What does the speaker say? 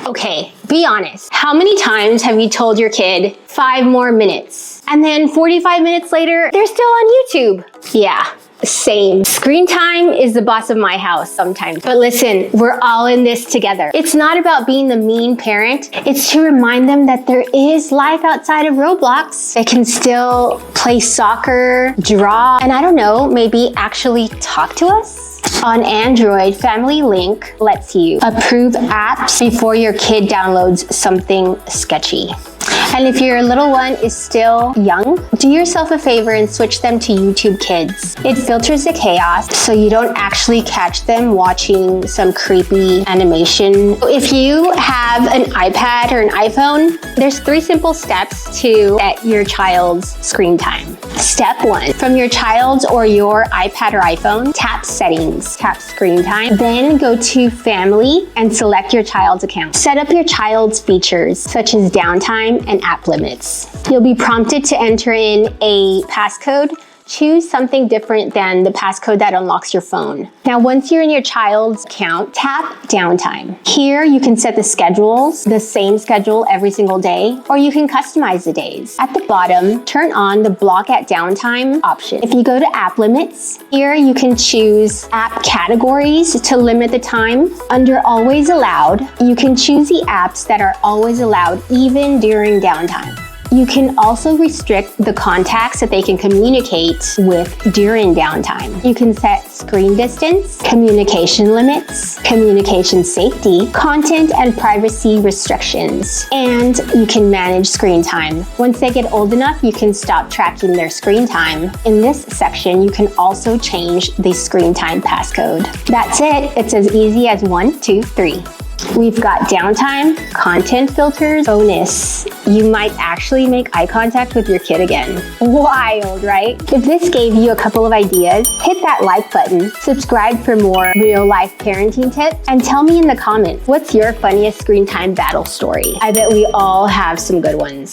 Okay, be honest. How many times have you told your kid 5 more minutes? And then 45 minutes later, they're still on YouTube. Yeah. Same. Screen time is the boss of my house sometimes. But listen, we're all in this together. It's not about being the mean parent. It's to remind them that there is life outside of Roblox. They can still play soccer, draw, and I don't know, maybe actually talk to us. On Android, Family Link lets you approve apps before your kid downloads something sketchy. And if your little one is still young, do yourself a favor and switch them to YouTube Kids. It filters the chaos so you don't actually catch them watching some creepy animation. If you have an iPad or an iPhone, there's 3 simple steps to set your child's screen time. Step 1, from your child's or your iPad or iPhone, tap Settings, tap Screen Time, then go to Family and select your child's account. Set up your child's features such as downtime and app limits. You'll be prompted to enter in a passcode. Choose something different than the passcode that unlocks your phone. Now, once you're in your child's account, tap Downtime. Here, you can set the schedules, the same schedule every single day, or you can customize the days. At the bottom, turn on the Block at Downtime option. If you go to App Limits, here you can choose App Categories to limit the time. Under Always Allowed, you can choose the apps that are always allowed even during downtime. You can also restrict the contacts that they can communicate with during downtime. You can set screen distance, communication limits, communication safety, content and privacy restrictions, and you can manage screen time. Once they get old enough, you can stop tracking their screen time. In this section, you can also change the screen time passcode. That's it. It's as easy as 1, 2, 3. We've got downtime, content filters, bonus. You might actually make eye contact with your kid again. Wild, right? If this gave you a couple of ideas, hit that like button, subscribe for more real-life parenting tips, and tell me in the comments, what's your funniest screen time battle story? I bet we all have some good ones.